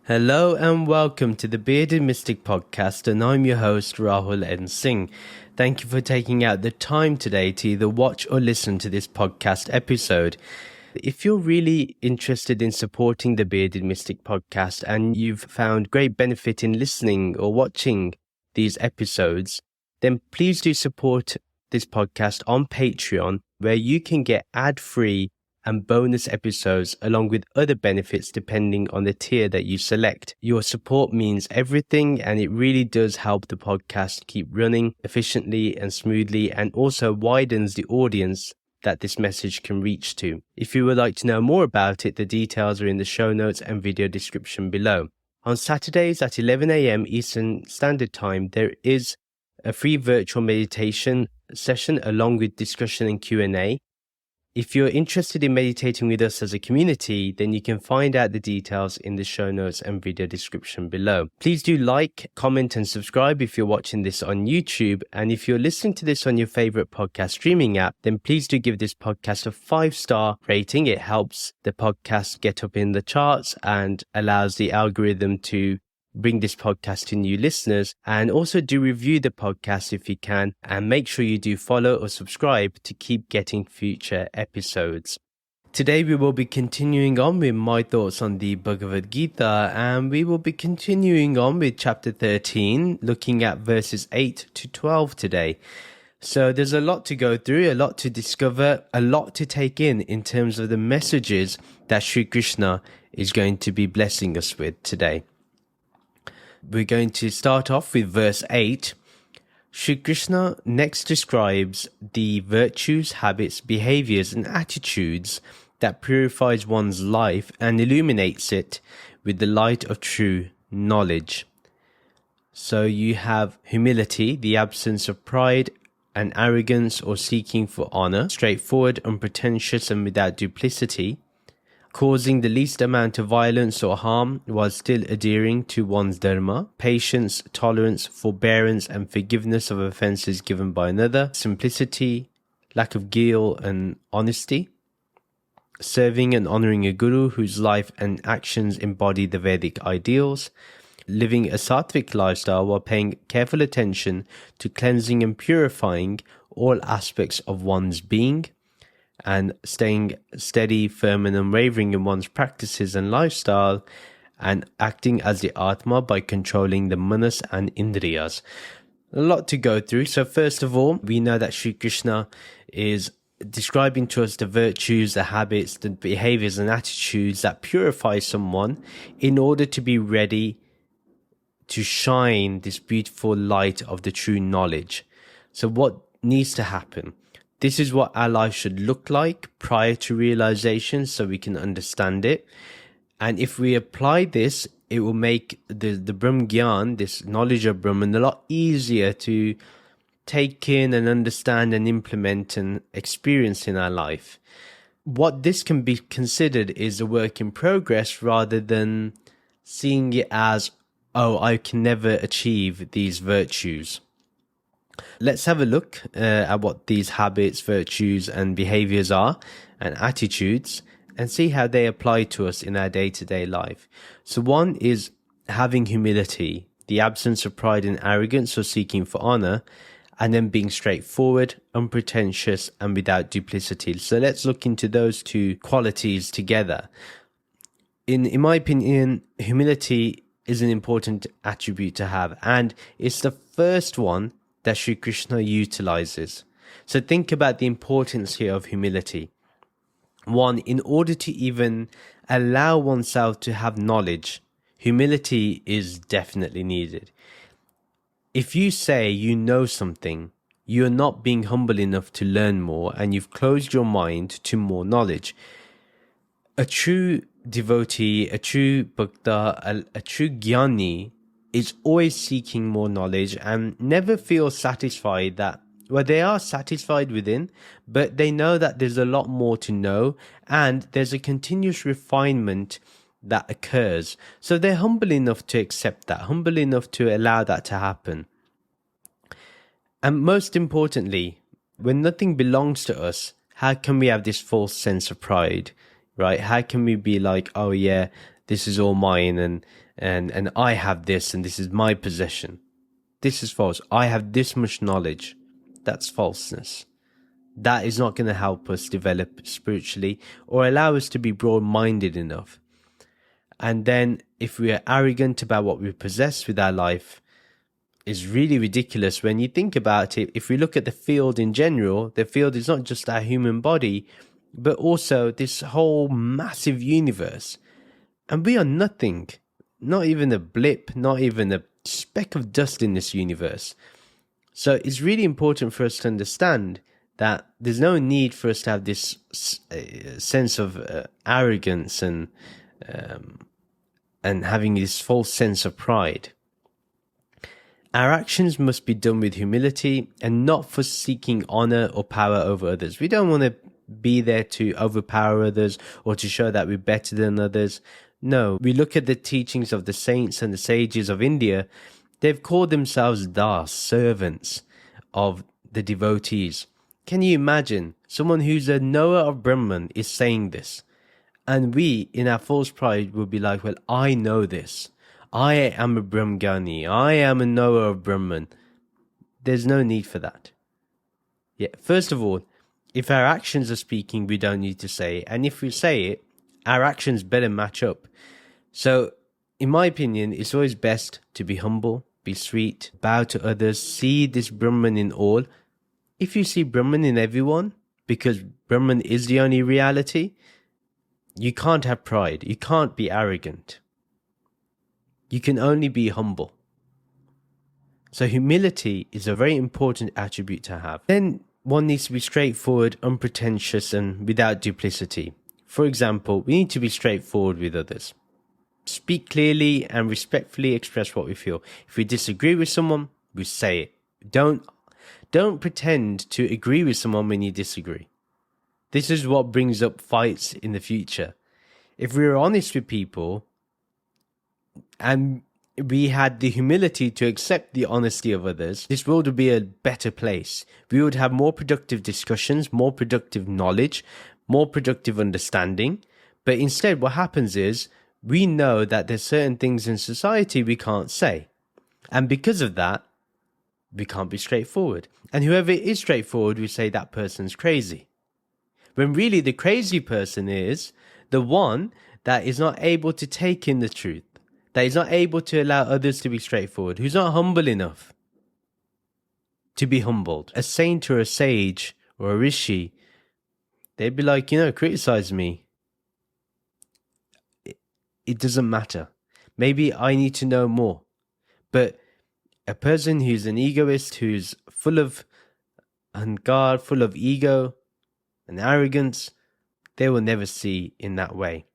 Hello and welcome to the Bearded Mystic Podcast, and I'm your host Rahul N Singh. Thank you for taking out the time today to either watch or listen to this podcast episode. If you're really interested in supporting the Bearded Mystic Podcast and you've found great benefit in listening or watching these episodes, then please do support this podcast on Patreon, where you can get ad-free and bonus episodes along with other benefits depending on the tier that you select. Your support means everything, and it really does help the podcast keep running efficiently and smoothly, and also widens the audience that this message can reach to. If you would like to know more about it, the details are in the show notes and video description below. On Saturdays at 11 a.m. Eastern Standard Time, there is a free virtual meditation session along with discussion and Q&A. If you're interested in meditating with us as a community, then you can find out the details in the show notes and video description below. Please do like, comment and subscribe if you're watching this on YouTube. And if you're listening to this on your favorite podcast streaming app, then please do give this podcast a 5-star rating. It helps the podcast get up in the charts and allows the algorithm to bring this podcast to new listeners. And also do review the podcast if you can, and make sure you do follow or subscribe to keep getting future episodes. Today we will be continuing on with my thoughts on the Bhagavad Gita, and we will be continuing on with chapter 13, looking at verses 8 to 12 today. So there's a lot to go through, a lot to discover, a lot to take in terms of the messages that Sri Krishna is going to be blessing us with today. We're going to start off with verse 8. Sri Krishna next describes the virtues, habits, behaviors, and attitudes that purifies one's life and illuminates it with the light of true knowledge. So you have humility, the absence of pride and arrogance or seeking for honor, straightforward, unpretentious, and without duplicity, causing the least amount of violence or harm while still adhering to one's dharma, patience, tolerance, forbearance and forgiveness of offences given by another, simplicity, lack of guile and honesty, serving and honouring a guru whose life and actions embody the Vedic ideals, living a sattvic lifestyle while paying careful attention to cleansing and purifying all aspects of one's being, and staying steady, firm and unwavering in one's practices and lifestyle, and acting as the Atma by controlling the manas and indriyas. A lot to go through. So first of all, we know that Sri Krishna is describing to us the virtues, the habits, the behaviors and attitudes that purify someone in order to be ready to shine this beautiful light of the true knowledge. So what needs to happen? This is what our life should look like prior to realization, so we can understand it. And if we apply this, it will make the Brahm Gyan, this knowledge of Brahman, a lot easier to take in and understand and implement and experience in our life. What this can be considered is a work in progress, rather than seeing it as, oh, I can never achieve these virtues. Let's have a look at what these habits, virtues and behaviors are, and attitudes, and see how they apply to us in our day-to-day life. So one is having humility, the absence of pride and arrogance or seeking for honor, and then being straightforward, unpretentious and without duplicity. So let's look into those two qualities together. In my opinion, humility is an important attribute to have, and it's the first one that Sri Krishna utilizes. So think about the importance here of humility. One, in order to even allow oneself to have knowledge, humility is definitely needed. If you say you know something, you're not being humble enough to learn more, and you've closed your mind to more knowledge. A true devotee, a true bhakta, a true jnani is always seeking more knowledge and never feels satisfied that, well, they are satisfied within, but they know that there's a lot more to know, and there's a continuous refinement that occurs. So they're humble enough to accept that, humble enough to allow that to happen. And most importantly, when nothing belongs to us, how can we have this false sense of pride, right? How can we be like, oh yeah, this is all mine, and I have this, and this is my possession. This is false. I have this much knowledge. That's falseness. That is not going to help us develop spiritually or allow us to be broad-minded enough. And then if we are arrogant about what we possess with our life, it's really ridiculous when you think about it. If we look at the field in general, the field is not just our human body, but also this whole massive universe. And we are nothing, not even a blip, not even a speck of dust in this universe. So it's really important for us to understand that there's no need for us to have this sense of arrogance and having this false sense of pride. Our actions must be done with humility and not for seeking honor or power over others. We don't want to be there to overpower others or to show that we're better than others. No, we look at the teachings of the saints and the sages of India. They've called themselves das, servants of the devotees. Can you imagine someone who's a knower of Brahman is saying this? And we, in our false pride, will be like, well, I know this. I am a Brahmgyani. I am a knower of Brahman. There's no need for that. Yeah, first of all, if our actions are speaking, we don't need to say it. And if we say it, our actions better match up. So, in my opinion, it's always best to be humble, be sweet, bow to others, see this Brahman in all. If you see Brahman in everyone, because Brahman is the only reality, you can't have pride. You can't be arrogant. You can only be humble. So humility is a very important attribute to have. Then one needs to be straightforward, unpretentious, and without duplicity. For example, we need to be straightforward with others. Speak clearly and respectfully express what we feel. If we disagree with someone, we say it. Don't pretend to agree with someone when you disagree. This is what brings up fights in the future. If we were honest with people and we had the humility to accept the honesty of others, this world would be a better place. We would have more productive discussions, more productive knowledge, more productive understanding. But instead, what happens is we know that there's certain things in society we can't say. And because of that, we can't be straightforward. And whoever is straightforward, we say that person's crazy. When really the crazy person is the one that is not able to take in the truth, that is not able to allow others to be straightforward, who's not humble enough to be humbled. A saint or a sage or a rishi, they'd be like, criticize me. It doesn't matter. Maybe I need to know more. But a person who's an egoist, who's full of ahankar, full of ego and arrogance, they will never see in that way.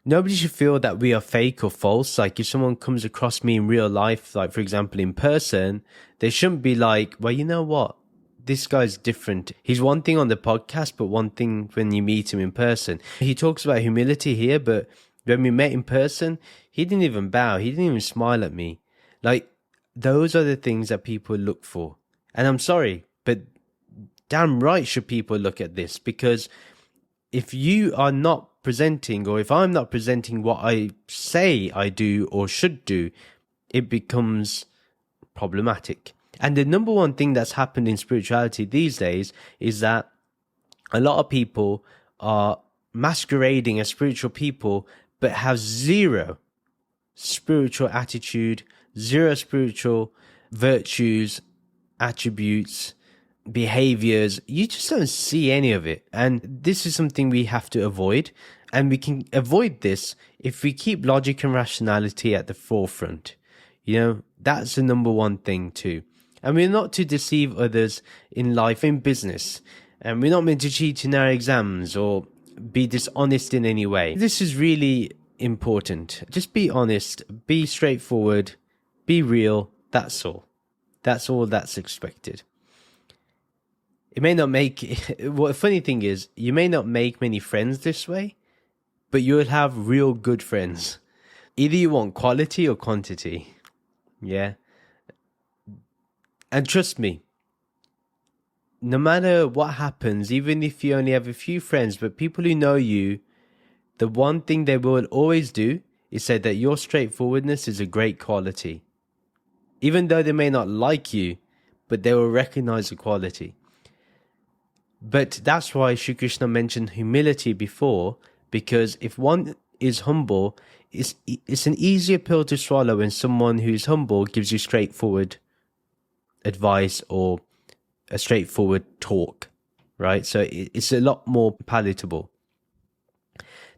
Nobody should feel that we are fake or false. Like if someone comes across me in real life, like for example in person, they shouldn't be like, well, you know what? This guy's different. He's one thing on the podcast, but one thing when you meet him in person. He talks about humility here, but when we met in person, he didn't even bow. He didn't even smile at me. Like, those are the things that people look for. And I'm sorry, but damn right should people look at this, because if you are not presenting, or if I'm not presenting what I say I do or should do, it becomes problematic. And the number one thing that's happened in spirituality these days is that a lot of people are masquerading as spiritual people, but have zero spiritual attitude, zero spiritual virtues, attributes, behaviors. You just don't see any of it. And this is something we have to avoid. And we can avoid this if we keep logic and rationality at the forefront. That's the number one thing too. And we're not to deceive others in life, in business. And we're not meant to cheat in our exams or be dishonest in any way. This is really important. Just be honest, be straightforward, be real. That's all. That's all that's expected. It may not make... Well, the funny thing is, you may not make many friends this way, but you'll have real good friends. Either you want quality or quantity. Yeah. And trust me, no matter what happens, even if you only have a few friends, but people who know you, the one thing they will always do is say that your straightforwardness is a great quality. Even though they may not like you, but they will recognize the quality. But that's why Shri Krishna mentioned humility before, because if one is humble, it's an easier pill to swallow when someone who's humble gives you straightforward advice or a straightforward talk, right? So it's a lot more palatable.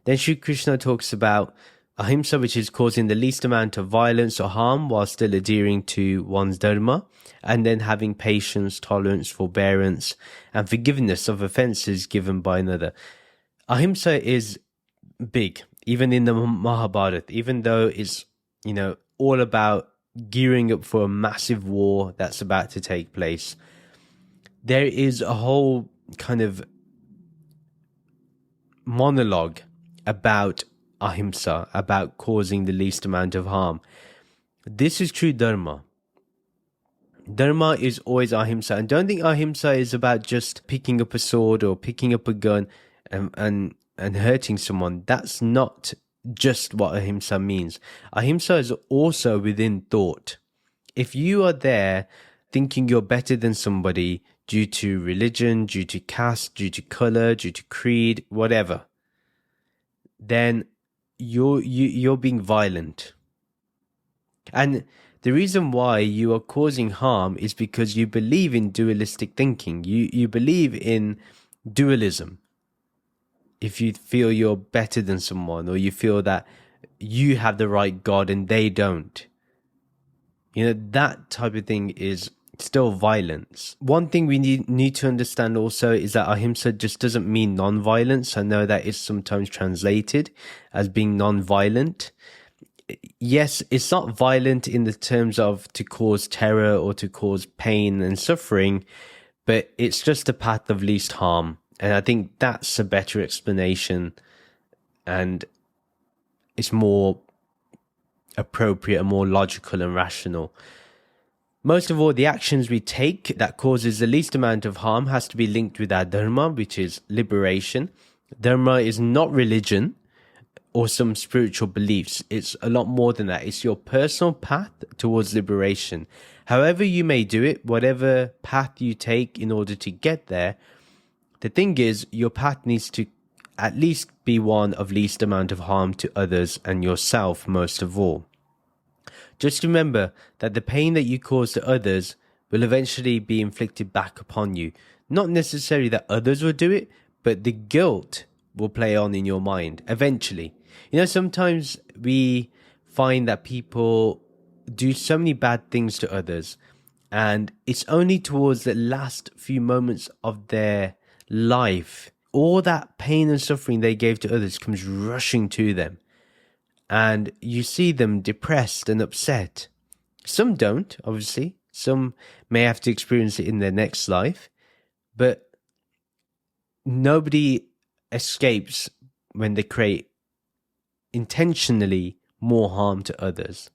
Then Shri Krishna talks about ahimsa, which is causing the least amount of violence or harm while still adhering to one's dharma, and then having patience, tolerance, forbearance, and forgiveness of offenses given by another. Ahimsa is big, even in the Mahabharata, even though it's, all about gearing up for a massive war that's about to take place. There is a whole kind of monologue about ahimsa, about causing the least amount of harm. This is true dharma. Dharma is always ahimsa. And don't think ahimsa is about just picking up a sword or picking up a gun and hurting someone. That's not just what ahimsa means. Ahimsa is also within thought. If you are there thinking you're better than somebody due to religion, due to caste, due to color, due to creed, whatever, then you're being violent. And the reason why you are causing harm is because you believe in dualistic thinking. You believe in dualism. If you feel you're better than someone, or you feel that you have the right God and they don't, that type of thing is still violence. One thing we need to understand also is that ahimsa just doesn't mean non-violence. I know that is sometimes translated as being non-violent. Yes, it's not violent in the terms of to cause terror or to cause pain and suffering, but it's just a path of least harm. And I think that's a better explanation, and it's more appropriate and more logical and rational. Most of all, the actions we take that causes the least amount of harm has to be linked with our dharma, which is liberation. Dharma is not religion or some spiritual beliefs. It's a lot more than that. It's your personal path towards liberation. However you may do it, whatever path you take in order to get there, the thing is, your path needs to at least be one of least amount of harm to others and yourself most of all. Just remember that the pain that you cause to others will eventually be inflicted back upon you. Not necessarily that others will do it, but the guilt will play on in your mind eventually. Sometimes we find that people do so many bad things to others, and it's only towards the last few moments of their life, all that pain and suffering they gave to others comes rushing to them, and you see them depressed and upset. Some don't, obviously. Some may have to experience it in their next life, but nobody escapes when they create intentionally more harm to others.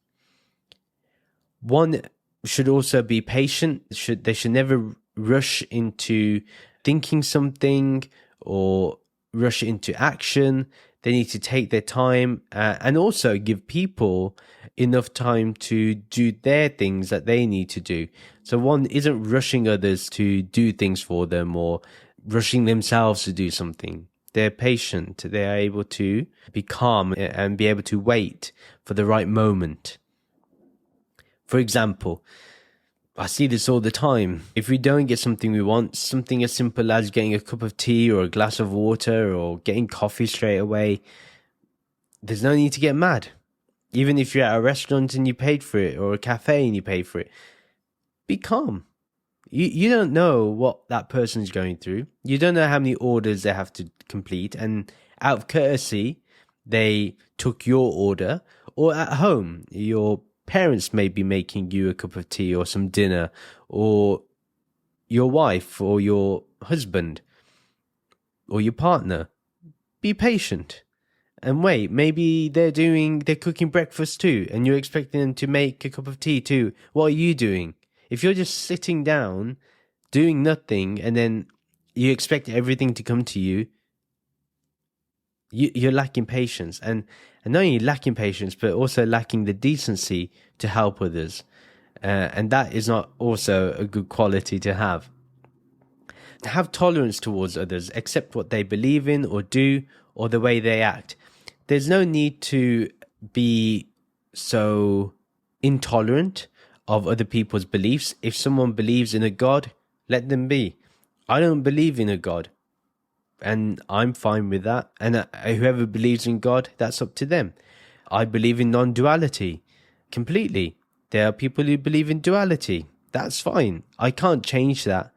One should also be patient. They should never rush into thinking something or rush into action. They need to take their time and also give people enough time to do their things that they need to do. So one isn't rushing others to do things for them or rushing themselves to do something. They're patient. They are able to be calm and be able to wait for the right moment. For example, I see this all the time. If we don't get something we want, something as simple as getting a cup of tea or a glass of water or getting coffee straight away, there's no need to get mad. Even if you're at a restaurant and you paid for it, or a cafe and you paid for it, be calm. You don't know what that person's going through. You don't know how many orders they have to complete, and out of courtesy, they took your order. Or at home, your parents may be making you a cup of tea or some dinner, or your wife or your husband or your partner. Be patient and wait. Maybe they're cooking breakfast too, and you're expecting them to make a cup of tea too. What are you doing? If you're just sitting down doing nothing and then you expect everything to come to you, you're lacking patience, and not only lacking patience, but also lacking the decency to help others. And that is not also a good quality to have. Have tolerance towards others, accept what they believe in or do, or the way they act. There's no need to be so intolerant of other people's beliefs. If someone believes in a God, let them be. I don't believe in a God, and I'm fine with that. And whoever believes in God, that's up to them. I believe in non-duality completely. There are people who believe in duality. That's fine. I can't change that.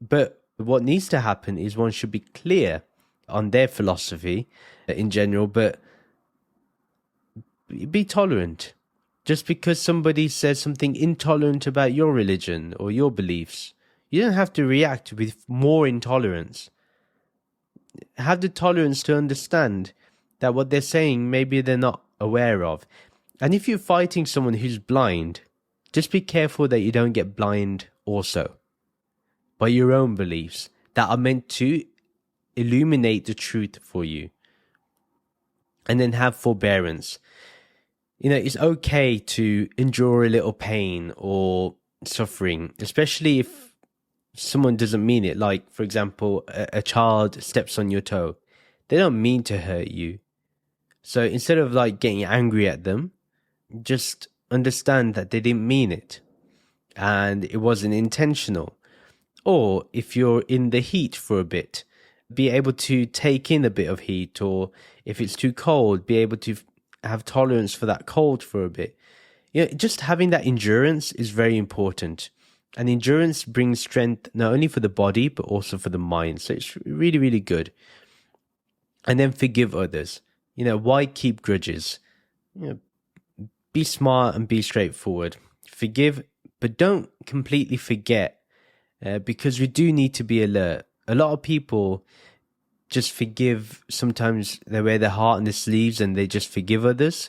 But what needs to happen is one should be clear on their philosophy in general, but be tolerant. Just because somebody says something intolerant about your religion or your beliefs, you don't have to react with more intolerance. Have the tolerance to understand that what they're saying, maybe they're not aware of. And if you're fighting someone who's blind, just be careful that you don't get blind also by your own beliefs that are meant to illuminate the truth for you. And then have forbearance. It's okay to endure a little pain or suffering, especially if someone doesn't mean it. Like, for example, a child steps on your toe. They don't mean to hurt you. So instead of like getting angry at them, just understand that they didn't mean it and it wasn't intentional. Or if you're in the heat for a bit, be able to take in a bit of heat, or if it's too cold, be able to have tolerance for that cold for a bit. Just having that endurance is very important. And endurance brings strength not only for the body, but also for the mind. So it's really, really good. And then forgive others. Why keep grudges? Be smart and be straightforward. Forgive, but don't completely forget, because we do need to be alert. A lot of people just forgive. Sometimes they wear their heart on their sleeves and they just forgive others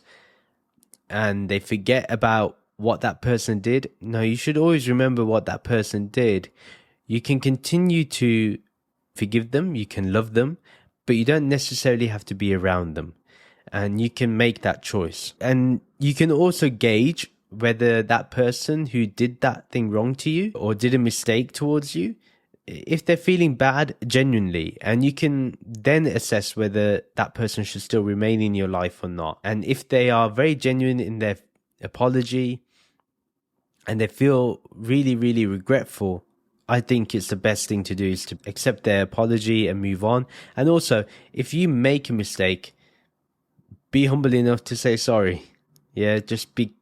and they forget about what that person did. No, you should always remember what that person did. You can continue to forgive them, you can love them, but you don't necessarily have to be around them. And you can make that choice. And you can also gauge whether that person who did that thing wrong to you or did a mistake towards you, if they're feeling bad genuinely, and you can then assess whether that person should still remain in your life or not. And if they are very genuine in their apology and they feel really, really regretful, I think it's the best thing to do is to accept their apology and move on. And also, if you make a mistake, be humble enough to say sorry. Yeah, just be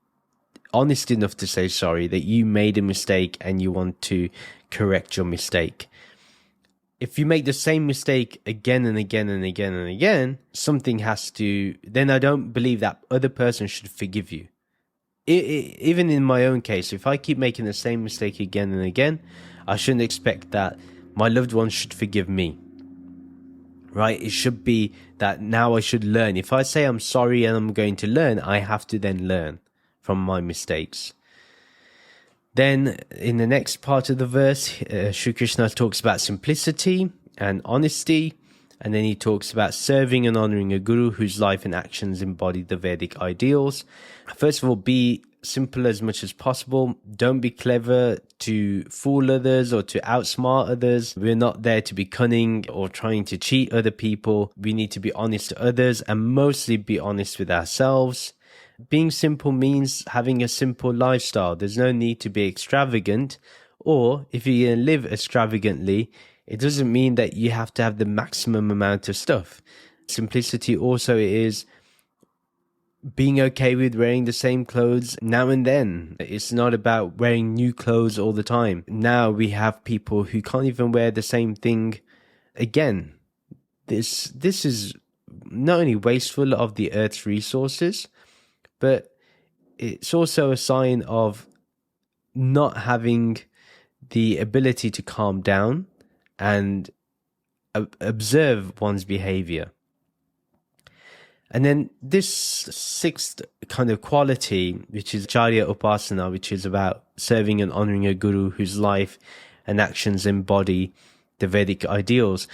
honest enough to say sorry that you made a mistake and you want to correct your mistake. If you make the same mistake again and again and again and again, something has to, then I don't believe that other person should forgive you. Even in my own case, if I keep making the same mistake again and again, I shouldn't expect that my loved ones should forgive me. Right? It should be that now I should learn. If I say I'm sorry and I'm going to learn, I have to then learn from my mistakes. Then in the next part of the verse, Sri Krishna talks about simplicity and honesty. And then he talks about serving and honoring a guru whose life and actions embody the Vedic ideals. First of all, be simple as much as possible. Don't be clever to fool others or to outsmart others. We're not there to be cunning or trying to cheat other people. We need to be honest to others and mostly be honest with ourselves. Being simple means having a simple lifestyle. There's no need to be extravagant, or if you're going to live extravagantly, it doesn't mean that you have to have the maximum amount of stuff. Simplicity also is being okay with wearing the same clothes now and then. It's not about wearing new clothes all the time. Now we have people who can't even wear the same thing again. This is not only wasteful of the earth's resources, but it's also a sign of not having the ability to calm down and observe one's behavior. And then this sixth kind of quality, which is Charya Upasana, which is about serving and honoring a guru whose life and actions embody the Vedic ideals.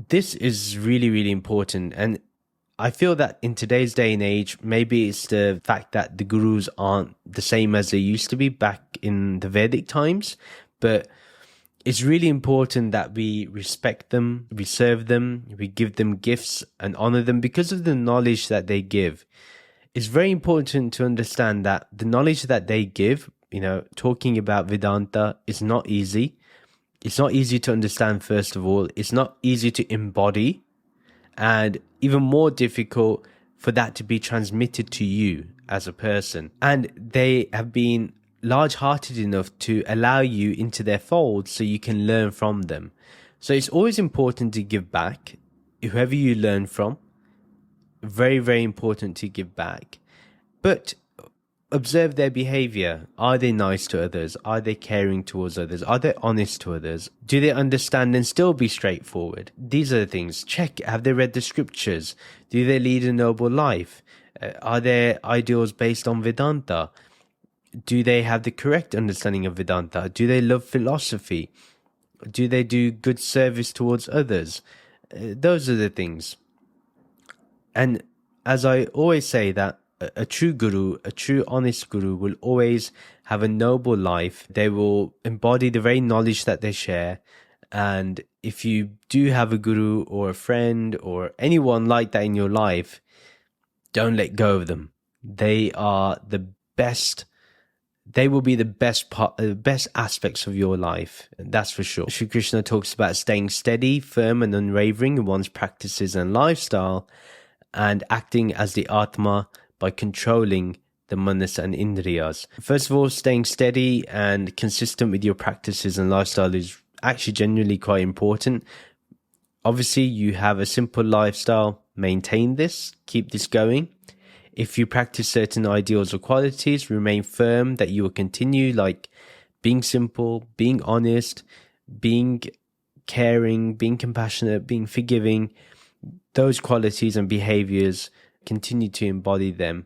This is really, really important. And I feel that in today's day and age, maybe it's the fact that the gurus aren't the same as they used to be back in the Vedic times, but it's really important that we respect them, we serve them, we give them gifts and honor them because of the knowledge that they give. It's very important to understand that the knowledge that they give, talking about Vedanta is not easy. It's not easy to understand, first of all. It's not easy to embody, and even more difficult for that to be transmitted to you as a person. And they have been large-hearted enough to allow you into their fold so you can learn from them. So it's always important to give back, whoever you learn from. Very, very important to give back. But observe their behavior. Are they nice to others? Are they caring towards others? Are they honest to others? Do they understand and still be straightforward? These are the things. Check. Have they read the scriptures? Do they lead a noble life? Are their ideals based on Vedanta? Do they have the correct understanding of Vedanta? Do they love philosophy? Do they do good service towards others? Those are the things. And as I always say, that a true guru, a true honest guru will always have a noble life. They will embody the very knowledge that they share. And if you do have a guru or a friend or anyone like that in your life, don't let go of them. They are the best. They will be the best aspects of your life. That's for sure. Shri Krishna talks about staying steady, firm and unwavering in one's practices and lifestyle, and acting as the Atma by controlling the manas and indriyas. First of all, staying steady and consistent with your practices and lifestyle is actually genuinely quite important. Obviously, you have a simple lifestyle. Maintain this. Keep this going. If you practice certain ideals or qualities, remain firm that you will continue, like being simple, being honest, being caring, being compassionate, being forgiving. Those qualities and behaviors, continue to embody them.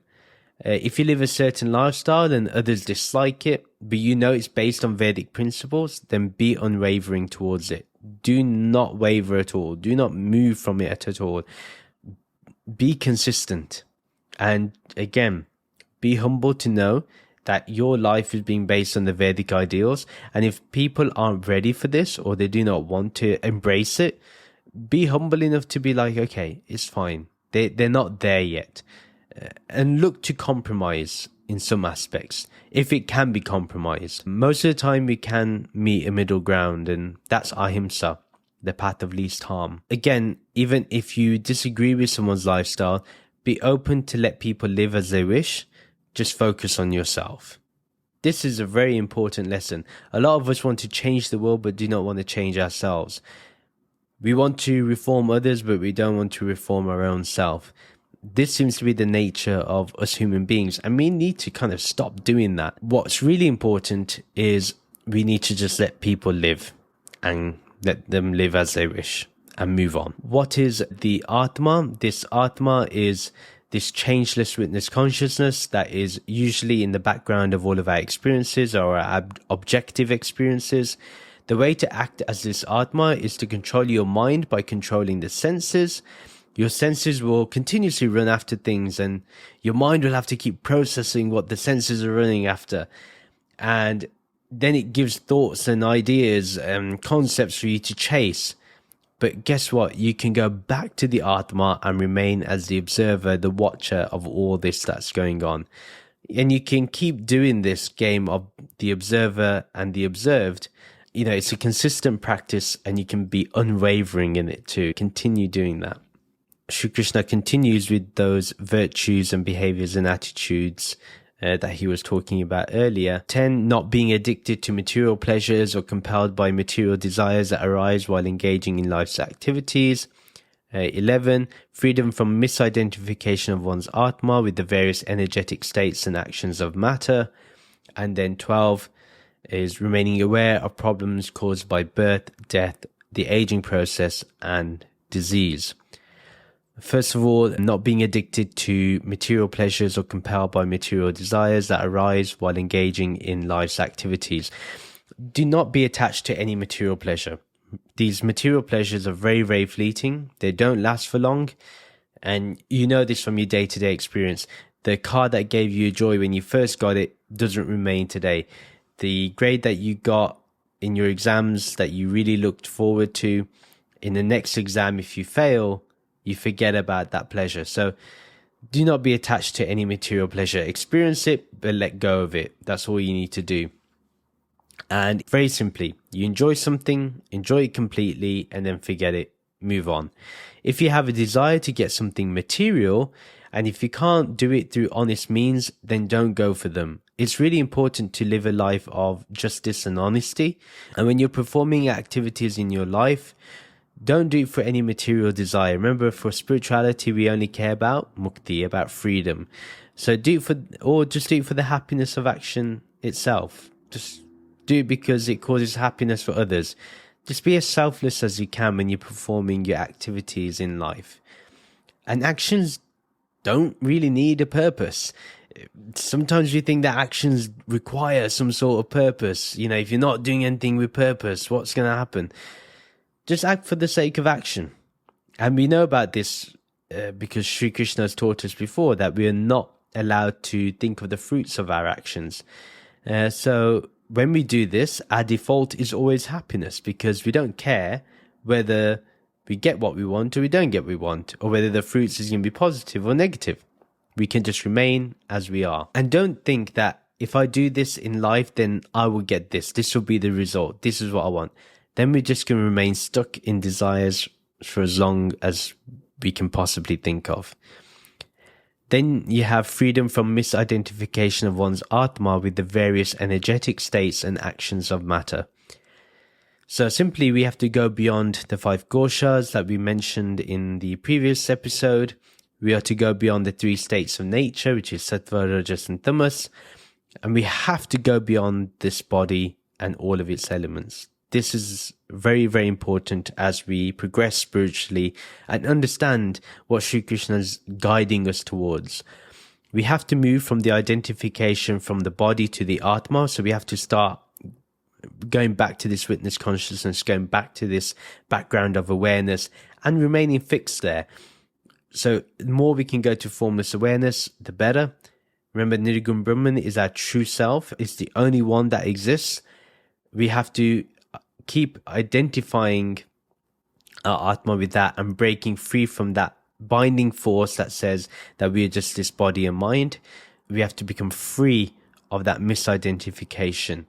If you live a certain lifestyle and others dislike it, but it's based on Vedic principles, then be unwavering towards it. Do not waver at all. Do not move from it at all. Be consistent. And again, be humble to know that your life is being based on the Vedic ideals. And if people aren't ready for this, or they do not want to embrace it, be humble enough to be like, okay, it's fine. They're not there yet. And look to compromise in some aspects, if it can be compromised. Most of the time we can meet a middle ground, and that's ahimsa, the path of least harm. Again, even if you disagree with someone's lifestyle, be open to let people live as they wish. Just focus on yourself. This is a very important lesson. A lot of us want to change the world, but do not want to change ourselves. We want to reform others, but we don't want to reform our own self. This seems to be the nature of us human beings, and we need to kind of stop doing that. What's really important is we need to just let people live and let them live as they wish and move on. What is the Atma? This Atma is this changeless witness consciousness that is usually in the background of all of our experiences or our objective experiences. The way to act as this Atma is to control your mind by controlling the senses. Your senses will continuously run after things, and your mind will have to keep processing what the senses are running after. And then it gives thoughts and ideas and concepts for you to chase. But guess what? You can go back to the Atma and remain as the observer, the watcher of all this that's going on. And you can keep doing this game of the observer and the observed. It's a consistent practice, and you can be unwavering in it too. Continue doing that. Shri Krishna continues with those virtues and behaviors and attitudes that he was talking about earlier. 10, not being addicted to material pleasures or compelled by material desires that arise while engaging in life's activities. 11, freedom from misidentification of one's Atma with the various energetic states and actions of matter. And then 12 is remaining aware of problems caused by birth, death, the aging process, and disease. First of all, not being addicted to material pleasures or compelled by material desires that arise while engaging in life's activities. Do not be attached to any material pleasure. these material pleasures are very, very fleeting. They don't last for long. And you know this from your day-to-day experience. The car that gave you joy when you first got it doesn't remain today. The grade that you got in your exams that you really looked forward to, in the next exam, if you fail, you forget about that pleasure. So do not be attached to any material pleasure. Experience it, but let go of it. That's all you need to do. And very simply, you enjoy something, enjoy it completely, and then forget it, move on. If you have a desire to get something material, and if you can't do it through honest means, then don't go for them. It's really important to live a life of justice and honesty. And when you're performing activities in your life, don't do it for any material desire. Remember, for spirituality, we only care about mukti, about freedom. So just do it for the happiness of action itself. Just do it because it causes happiness for others. Just be as selfless as you can when you're performing your activities in life. And actions don't really need a purpose. Sometimes you think that actions require some sort of purpose. You know, if you're not doing anything with purpose, what's going to happen? Just act for the sake of action. And we know about this because Sri Krishna has taught us before that we are not allowed to think of the fruits of our actions. So when we do this, our default is always happiness, because we don't care whether we get what we want or we don't get what we want, or whether the fruits is going to be positive or negative. We can just remain as we are. And don't think that if I do this in life, then I will get this. This will be the result. This is what I want. Then we're just going to remain stuck in desires for as long as we can possibly think of. Then you have freedom from misidentification of one's Atma with the various energetic states and actions of matter. So simply, we have to go beyond the 5 koshas that we mentioned in the previous episode. We are to go beyond the 3 states of nature, which is sattva, rajas, and tamas. And we have to go beyond this body and all of its elements. This is very, very important as we progress spiritually and understand what Sri Krishna is guiding us towards. We have to move from the identification from the body to the Atma. So we have to start going back to this witness consciousness, going back to this background of awareness and remaining fixed there. So the more we can go to formless awareness, the better. Remember, Nirgun Brahman is our true self. It's the only one that exists. We have to keep identifying our Atma with that and breaking free from that binding force that says that we are just this body and mind. We have to become free of that misidentification.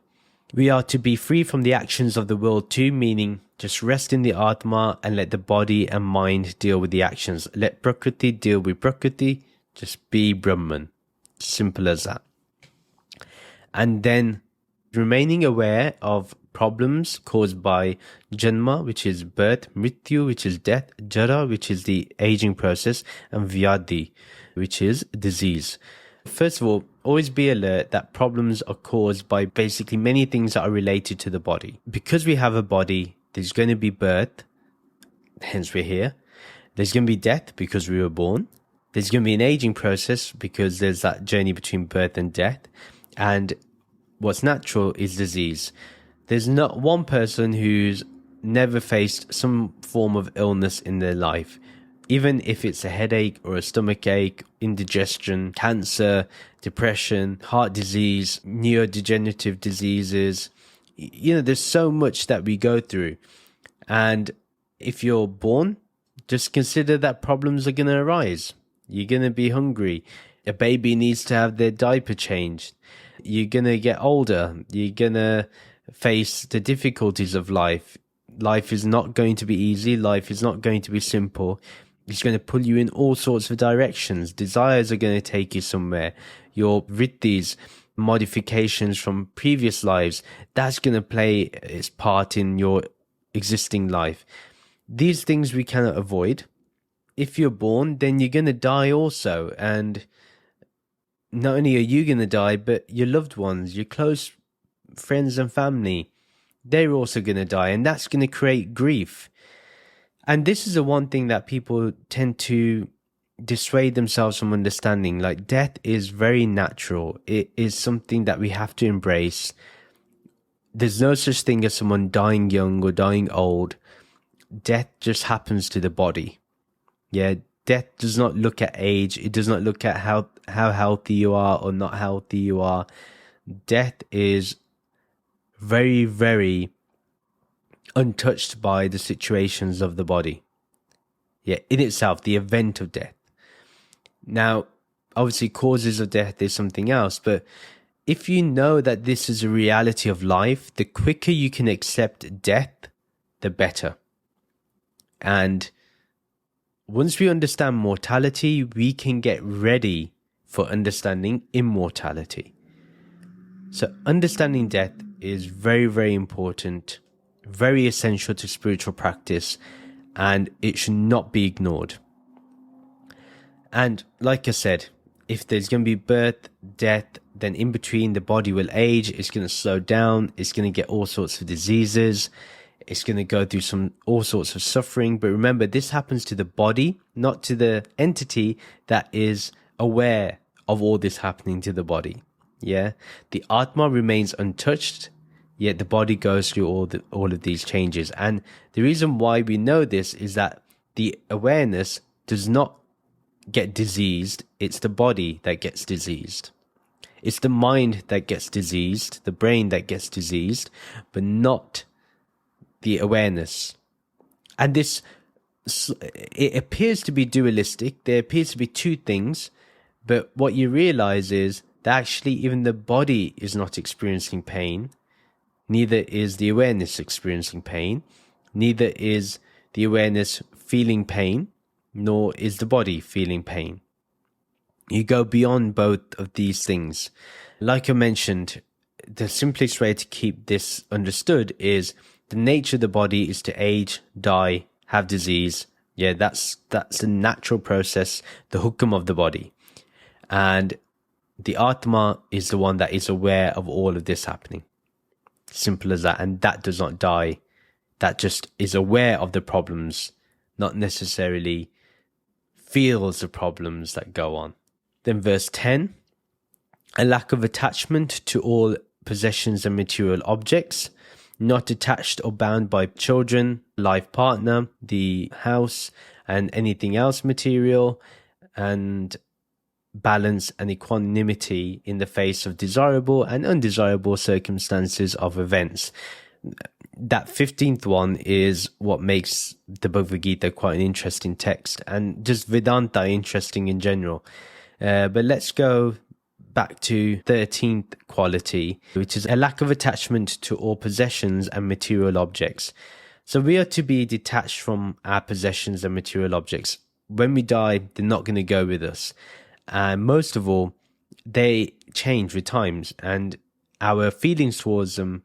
We are to be free from the actions of the world too, meaning just rest in the Atma and let the body and mind deal with the actions. Let Prakriti deal with Prakriti. Just be Brahman. Simple as that. And then remaining aware of problems caused by Janma, which is birth, Mrityu, which is death, Jara, which is the aging process, and Vyadhi, which is disease. First of all, always be alert that problems are caused by basically many things that are related to the body. Because we have a body, there's going to be birth, hence we're here. There's going to be death because we were born. There's going to be an aging process because there's that journey between birth and death. And what's natural is disease. There's not one person who's never faced some form of illness in their life. Even if it's a headache or a stomach ache, indigestion, cancer, depression, heart disease, neurodegenerative diseases. You know, there's so much that we go through. And if you're born, just consider that problems are going to arise. You're going to be hungry. A baby needs to have their diaper changed. You're going to get older. You're going to face the difficulties of life. Life is not going to be easy. Life is not going to be simple. It's going to pull you in all sorts of directions. Desires are going to take you somewhere. Your vrittis, modifications from previous lives, that's going to play its part in your existing life. These things we cannot avoid. If you're born, then you're going to die also. And not only are you going to die, but your loved ones, your close friends and family, they're also going to die. And that's going to create grief. And this is the one thing that people tend to dissuade themselves from understanding. Like, death is very natural. It is something that we have to embrace. There's no such thing as someone dying young or dying old. death just happens to the body. Yeah, death does not look at age. It does not look at how healthy you are or not healthy you are. Death is very, very untouched by the situations of the body. Yeah, in itself, the event of death. Now, obviously, causes of death is something else, but if you know that this is a reality of life, the quicker you can accept death, the better. And once we understand mortality, we can get ready for understanding immortality. So understanding death is very, very important, very essential to spiritual practice, and it should not be ignored. And like I said, if there's going to be birth, death, then in between the body will age, it's going to slow down, it's going to get all sorts of diseases, it's going to go through all sorts of suffering. But remember, this happens to the body, not to the entity that is aware of all this happening to the body. Yeah, the Atma remains untouched, yet the body goes through all of these changes. And the reason why we know this is that the awareness does not get diseased, it's the body that gets diseased. It's the mind that gets diseased, the brain that gets diseased, but not the awareness. And this, it appears to be dualistic. There appears to be two things, but what you realize is that actually even the body is not experiencing pain. Neither is the awareness experiencing pain. Neither is the awareness feeling pain, nor is the body feeling pain. You go beyond both of these things. Like I mentioned, the simplest way to keep this understood is the nature of the body is to age, die, have disease. Yeah, that's a natural process, the hukam of the body. And the Atma is the one that is aware of all of this happening. Simple as that. And that does not die. That just is aware of the problems, not necessarily feels the problems that go on. Then verse 10, a lack of attachment to all possessions and material objects, not attached or bound by children, life partner, the house, and anything else material, and balance and equanimity in the face of desirable and undesirable circumstances of events. That 15th one is what makes the Bhagavad Gita quite an interesting text, and just Vedanta interesting in general. But let's go back to 13th quality, which is a lack of attachment to all possessions and material objects. So we are to be detached from our possessions and material objects. When we die, they're not going to go with us. And most of all, they change with times, and our feelings towards them,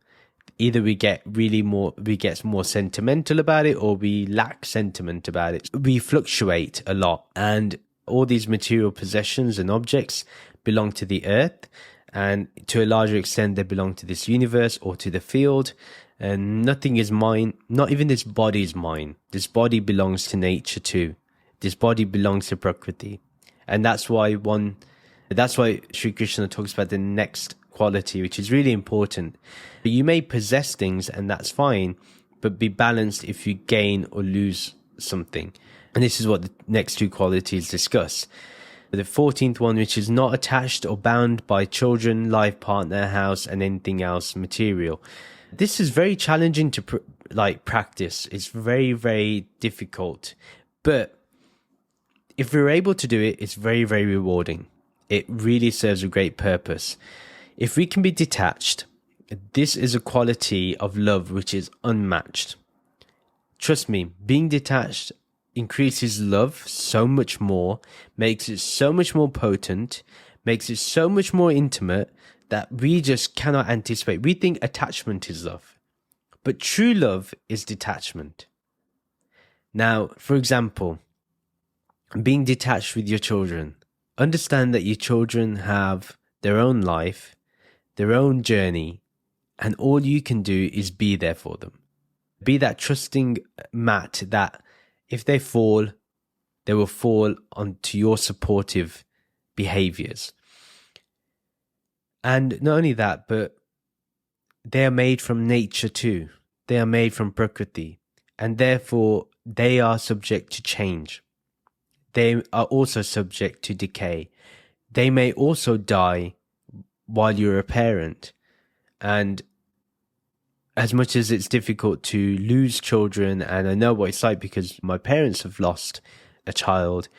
either we get more sentimental about it, or we lack sentiment about it. We fluctuate a lot, and all these material possessions and objects belong to the earth, and to a larger extent they belong to this universe or to the field, and nothing is mine. Not even this body is mine. This body belongs to nature too. This body belongs to Prakriti. And that's why Sri Krishna talks about the next quality, which is really important. You may possess things, and that's fine, but be balanced if you gain or lose something. And this is what the next two qualities discuss. The 14th one, which is not attached or bound by children, life partner, house, and anything else material. This is very challenging to practice. It's very, very difficult. But if we're able to do it, it's very, very rewarding. It really serves a great purpose. If we can be detached, this is a quality of love which is unmatched. Trust me, being detached increases love so much more, makes it so much more potent, makes it so much more intimate that we just cannot anticipate. We think attachment is love, but true love is detachment. Now, for example, being detached with your children, understand that your children have their own life, their own journey, and all you can do is be there for them. Be that trusting mat that if they fall, they will fall onto your supportive behaviors. And not only that, but they are made from nature too. They are made from Prakriti. and therefore they are subject to change. They are also subject to decay. They may also die while you're a parent. And as much as it's difficult to lose children, and I know what it's like because my parents have lost a child,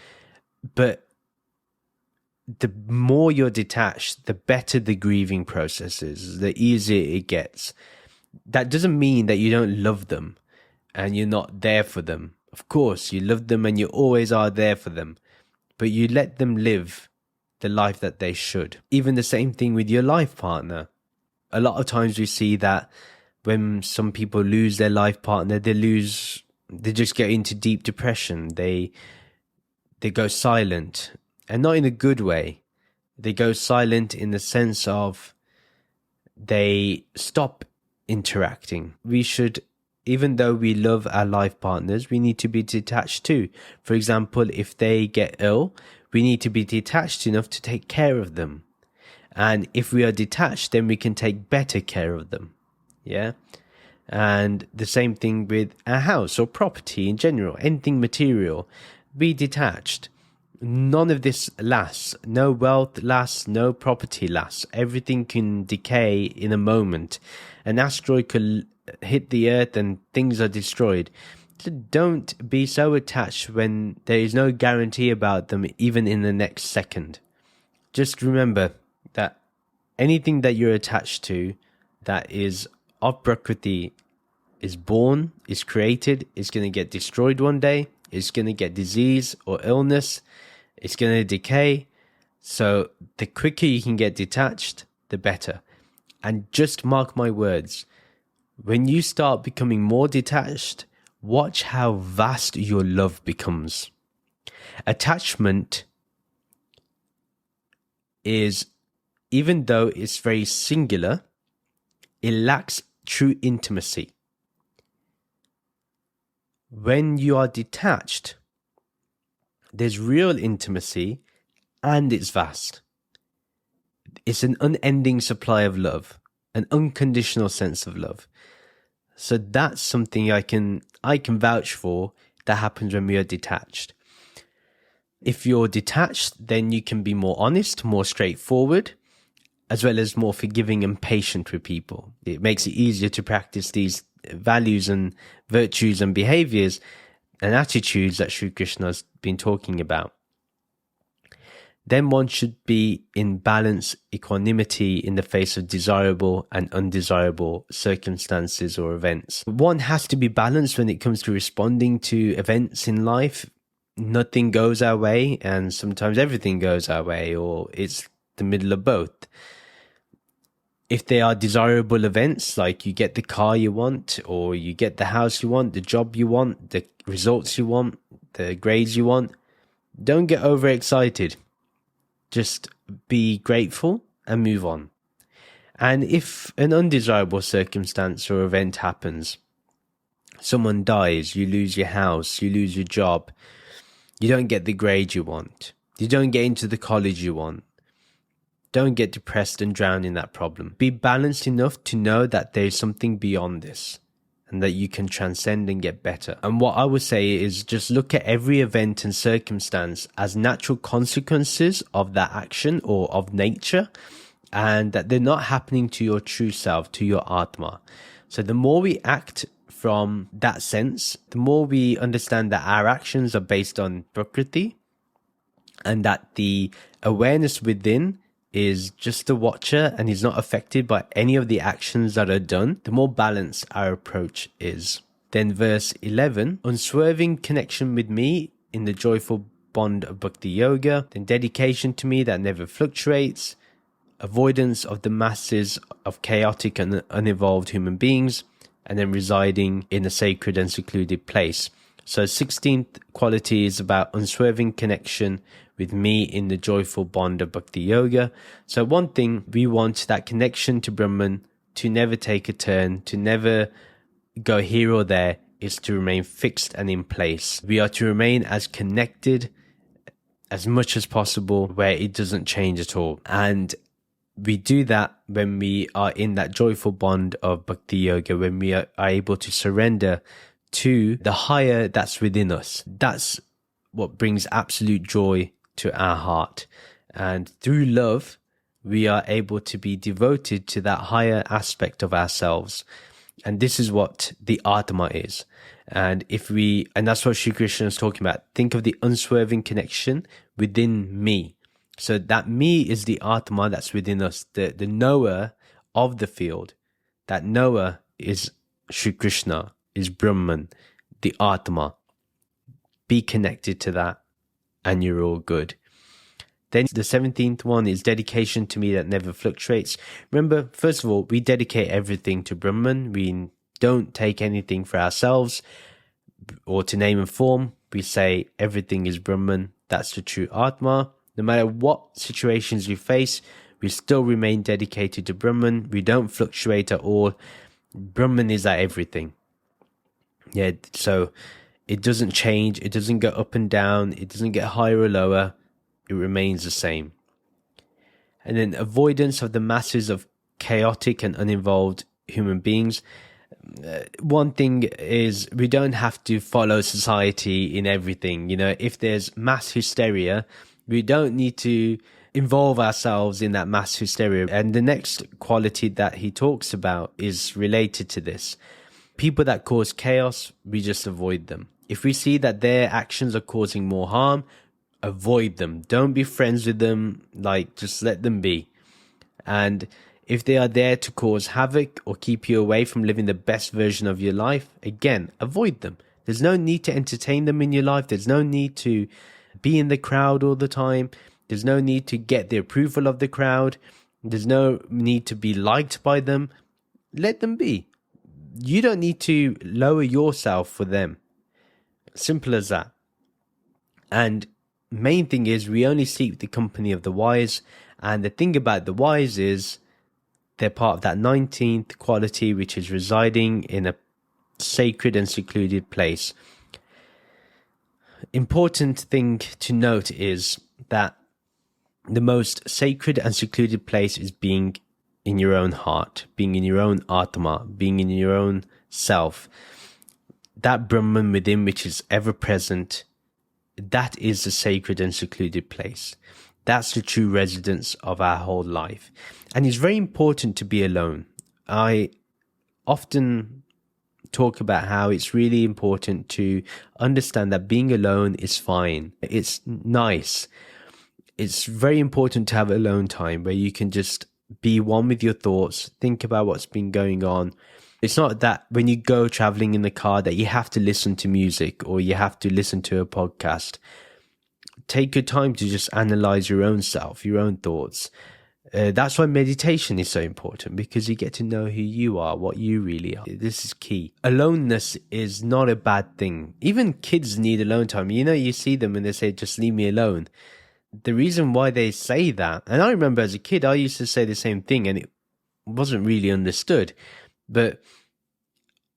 but the more you're detached, the better the grieving process is, the easier it gets. That doesn't mean that you don't love them and you're not there for them. Of course, you love them and you always are there for them, but you let them live the life that they should. Even the same thing with your life partner. A lot of times we see that when some people lose their life partner, they just get into deep depression. They go silent, and not in a good way. They go silent in the sense of they stop interacting. We should, even though we love our life partners, we need to be detached too. For example, if they get ill, we need to be detached enough to take care of them. And if we are detached, then we can take better care of them. Yeah. And the same thing with a house or property in general, anything material. Be detached. None of this lasts. No wealth lasts, no property lasts. Everything can decay in a moment. An asteroid could hit the earth and things are destroyed. So don't be so attached when there is no guarantee about them even in the next second. Just remember that anything that you're attached to that is of Prakriti is born, is created, is going to get destroyed one day, is going to get disease or illness, it's going to decay. So the quicker you can get detached, the better. And just mark my words, when you start becoming more detached, watch how vast your love becomes. Attachment is, even though it's very singular, it lacks true intimacy. When you are detached, there's real intimacy and it's vast. It's an unending supply of love, an unconditional sense of love. So that's something I can vouch for that happens when we are detached. If you're detached, then you can be more honest, more straightforward, as well as more forgiving and patient with people. It makes it easier to practice these values and virtues and behaviors and attitudes that Sri Krishna has been talking about. Then one should be in balance, equanimity in the face of desirable and undesirable circumstances or events. One has to be balanced when it comes to responding to events in life. Nothing goes our way, and sometimes everything goes our way, or it's the middle of both. If they are desirable events, like you get the car you want, or you get the house you want, the job you want, the results you want, the grades you want, don't get overexcited. Just be grateful and move on. And if an undesirable circumstance or event happens, someone dies, you lose your house, you lose your job, you don't get the grade you want, you don't get into the college you want, don't get depressed and drown in that problem. Be balanced enough to know that there is something beyond this and that you can transcend and get better. And what I would say is just look at every event and circumstance as natural consequences of that action or of nature, and that they're not happening to your true self, to your Atma. So the more we act from that sense, the more we understand that our actions are based on Prakriti, and that the awareness within is just a watcher and is not affected by any of the actions that are done, the more balanced our approach is. Then verse 11, unswerving connection with me in the joyful bond of bhakti yoga, then dedication to me that never fluctuates, avoidance of the masses of chaotic and unevolved human beings, and then residing in a sacred and secluded place. So 16th quality is about unswerving connection with me in the joyful bond of bhakti yoga. So one thing, we want that connection to Brahman to never take a turn, to never go here or there, is to remain fixed and in place. We are to remain as connected as much as possible where it doesn't change at all. And we do that when we are in that joyful bond of bhakti yoga, when we are able to surrender to the higher that's within us. That's what brings absolute joy to our heart. And through love, we are able to be devoted to that higher aspect of ourselves. And this is what the Atma is. And that's what Shri Krishna is talking about. Think of the unswerving connection within me. So that me is the Atma that's within us, the knower of the field. That knower is Shri Krishna, is Brahman, the Atma. Be connected to that and you're all good. Then the 17th one is dedication to me that never fluctuates. Remember, first of all, we dedicate everything to Brahman. We don't take anything for ourselves or to name and form. We say everything is Brahman. That's the true Atma. No matter what situations we face, we still remain dedicated to Brahman. We don't fluctuate at all. Brahman is our everything. Yeah, so it doesn't change. It doesn't go up and down. It doesn't get higher or lower. It remains the same. And then avoidance of the masses of chaotic and uninvolved human beings. One thing is we don't have to follow society in everything. If there's mass hysteria, we don't need to involve ourselves in that mass hysteria. And the next quality that he talks about is related to this. People that cause chaos, we just avoid them. If we see that their actions are causing more harm, avoid them. Don't be friends with them. Just let them be. And if they are there to cause havoc or keep you away from living the best version of your life, again, avoid them. There's no need to entertain them in your life. There's no need to be in the crowd all the time. There's no need to get the approval of the crowd. There's no need to be liked by them. Let them be. You don't need to lower yourself for them. Simple as that. And main thing is we only seek the company of the wise. And the thing about the wise is they're part of that 19th quality, which is residing in a sacred and secluded place. Important thing to note is that the most sacred and secluded place is being in your own heart, being in your own Atma, being in your own self. That Brahman within, which is ever present, that is the sacred and secluded place. That's the true residence of our whole life. And it's very important to be alone. I often talk about how it's really important to understand that being alone is fine. It's nice. It's very important to have alone time where you can just be one with your thoughts, think about what's been going on. It's not that when you go traveling in the car that you have to listen to music or you have to listen to a podcast. Take your time to just analyze your own self, your own thoughts. That's why meditation is so important, because you get to know who you are, what you really are. This is key. Aloneness is not a bad thing. Even kids need alone time. You see them and they say, just leave me alone. The reason why they say that, and I remember as a kid, I used to say the same thing and it wasn't really understood. But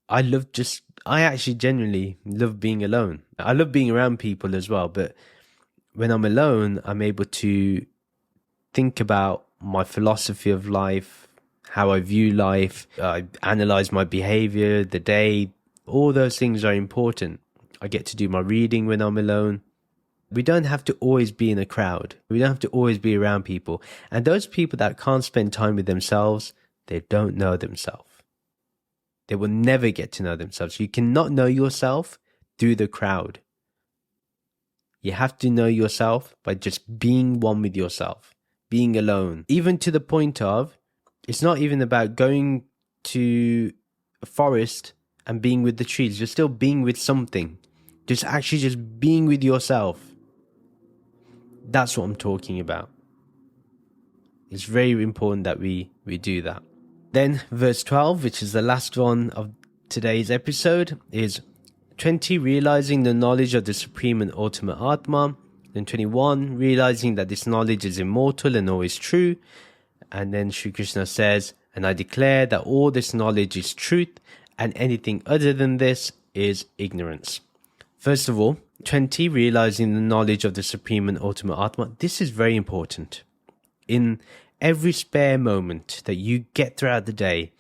I actually genuinely love being alone. I love being around people as well. But when I'm alone, I'm able to think about my philosophy of life, how I view life. I analyze my behavior, the day. All those things are important. I get to do my reading when I'm alone. We don't have to always be in a crowd. We don't have to always be around people. And those people that can't spend time with themselves, they don't know themselves. They will never get to know themselves. You cannot know yourself through the crowd. You have to know yourself by just being one with yourself, being alone. Even to the point of, it's not even about going to a forest and being with the trees. You're still being with something. Just being with yourself. That's what I'm talking about. It's very important that we do that. Then verse 12, which is the last one of today's episode, is 20, realizing the knowledge of the supreme and ultimate Atma. Then 21, realizing that this knowledge is immortal and always true. And then Sri Krishna says, and I declare that all this knowledge is truth, and anything other than this is ignorance. First of all, 20, realizing the knowledge of the supreme and ultimate Atma. This is very important. In every spare moment that you get throughout the day,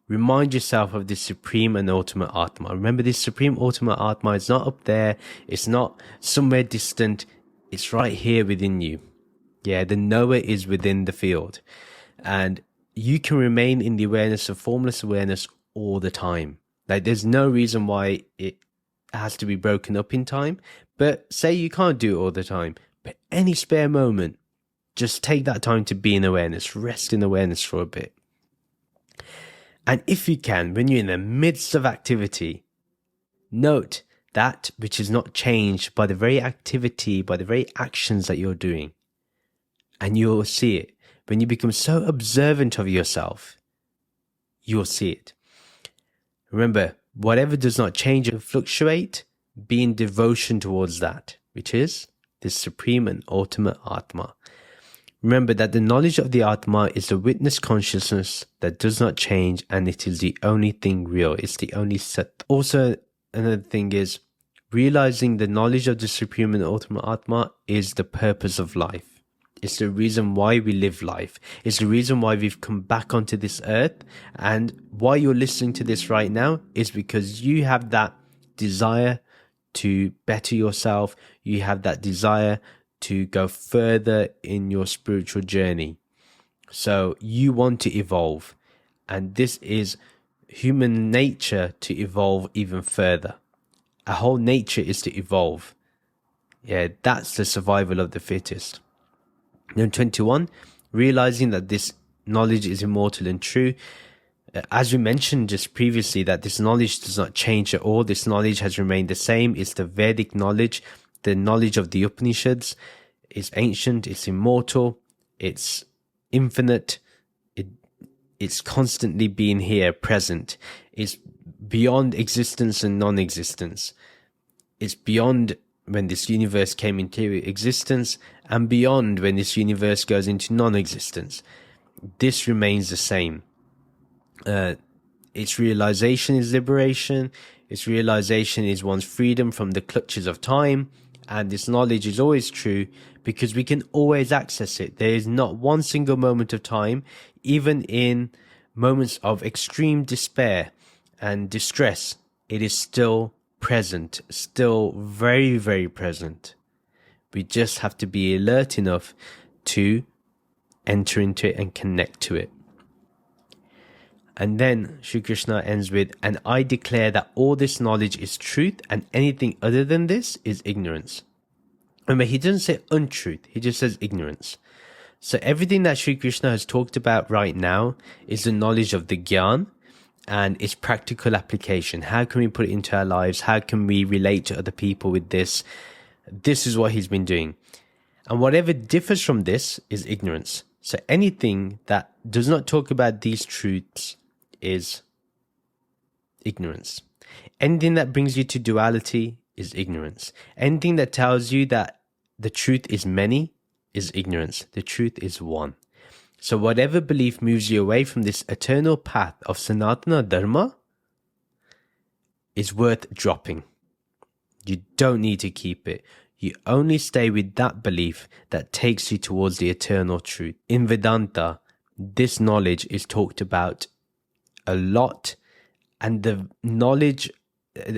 Remind yourself of this supreme and ultimate Atma. Remember, this supreme ultimate Atma is not up there. It's not somewhere distant. It's right here within you. Yeah, the knower is within the field. And you can remain in the awareness of formless awareness all the time. Like, there's no reason why it has to be broken up in time. But say you can't do it all the time. But any spare moment, just take that time to be in awareness. Rest in awareness for a bit. And if you can, when you're in the midst of activity, note that which is not changed by the very activity, by the very actions that you're doing. And you'll see it. When you become so observant of yourself, you'll see it. Remember, whatever does not change or fluctuate, be in devotion towards that, which is this supreme and ultimate Atma. Remember that the knowledge of the Atma is the witness consciousness that does not change, and it is the only thing real. It's the only set. Also, another thing is, realizing the knowledge of the supreme and ultimate Atma is the purpose of life. It's the reason why we live life. It's the reason why we've come back onto this earth. And why you're listening to this right now is because you have that desire to better yourself. You have that desire to go further in your spiritual journey. So you want to evolve. And this is human nature, to evolve even further. Our whole nature is to evolve. Yeah, that's the survival of the fittest. Then 21, realizing that this knowledge is immortal and true. As we mentioned just previously, that this knowledge does not change at all. This knowledge has remained the same. It's the Vedic knowledge, the knowledge of the Upanishads. It's ancient, it's immortal, it's infinite, it's constantly being here, present. It's beyond existence and non-existence. It's beyond when this universe came into existence, and beyond when this universe goes into non-existence. This remains the same. Its realization is liberation. Its realization is one's freedom from the clutches of time. And this knowledge is always true because we can always access it. There is not one single moment of time, even in moments of extreme despair and distress, it is still present, still very, very present. We just have to be alert enough to enter into it and connect to it. And then Sri Krishna ends with, and I declare that all this knowledge is truth, and anything other than this is ignorance. Remember, he doesn't say untruth, he just says ignorance. So everything that Sri Krishna has talked about right now is the knowledge of the Gyan and its practical application. How can we put it into our lives? How can we relate to other people with this? This is what he's been doing. And whatever differs from this is ignorance. So anything that does not talk about these truths is ignorance. Anything that brings you to duality is ignorance. Anything that tells you that the truth is many is ignorance. The truth is one. So whatever belief moves you away from this eternal path of Sanatana Dharma is worth dropping. You don't need to keep it. You only stay with that belief that takes you towards the eternal truth. In Vedanta, this knowledge is talked about a lot, and the knowledge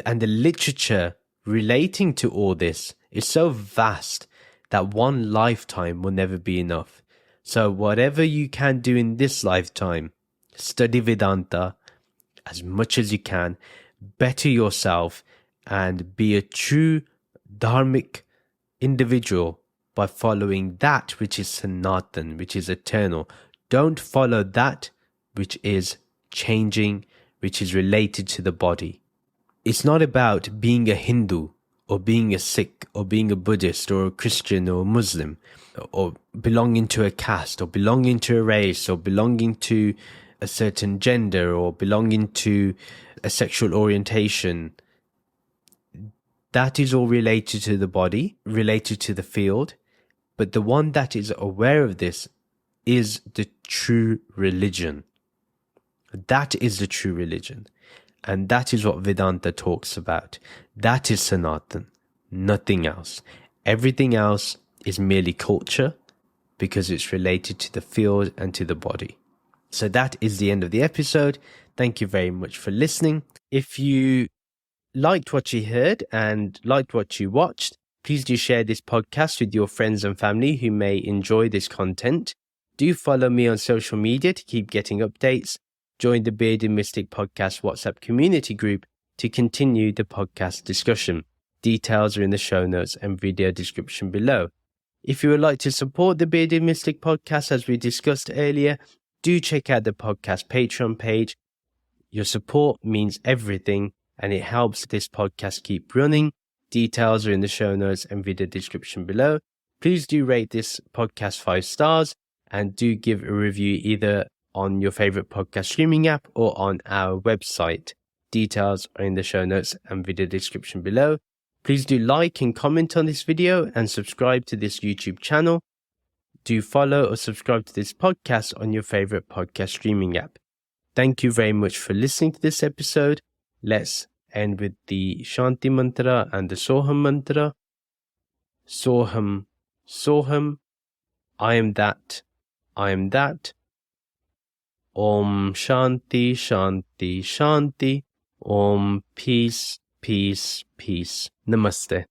and the literature relating to all this is so vast that one lifetime will never be enough. So whatever you can do in this lifetime, study Vedanta as much as you can, better yourself, and be a true dharmic individual by following that which is Sanatan, which is eternal. Don't follow that which is changing, which is related to the body. It's not about being a Hindu or being a Sikh or being a Buddhist or a Christian or a Muslim or belonging to a caste or belonging to a race or belonging to a certain gender or belonging to a sexual orientation. That is all related to the body, related to the field. But the one that is aware of this is the true religion. That is the true religion. And that is what Vedanta talks about. That is Sanatan, nothing else. Everything else is merely culture because it's related to the field and to the body. So that is the end of the episode. Thank you very much for listening. If you liked what you heard and liked what you watched, please do share this podcast with your friends and family who may enjoy this content. Do follow me on social media to keep getting updates. Join the Bearded Mystic Podcast WhatsApp community group to continue the podcast discussion. Details are in the show notes and video description below. If you would like to support the Bearded Mystic Podcast, as we discussed earlier, do check out the podcast Patreon page. Your support means everything, and it helps this podcast keep running. Details are in the show notes and video description below. Please do rate this podcast 5 stars and do give a review either on your favorite podcast streaming app or on our website. Details are in the show notes and video description below. Please do like and comment on this video and subscribe to this YouTube channel. Do follow or subscribe to this podcast on your favorite podcast streaming app. Thank you very much for listening to this episode. Let's end with the Shanti mantra and the Soham mantra. Soham, Soham, I am that, I am that. Om Shanti, Shanti, Shanti. Om Peace, Peace, Peace. Namaste.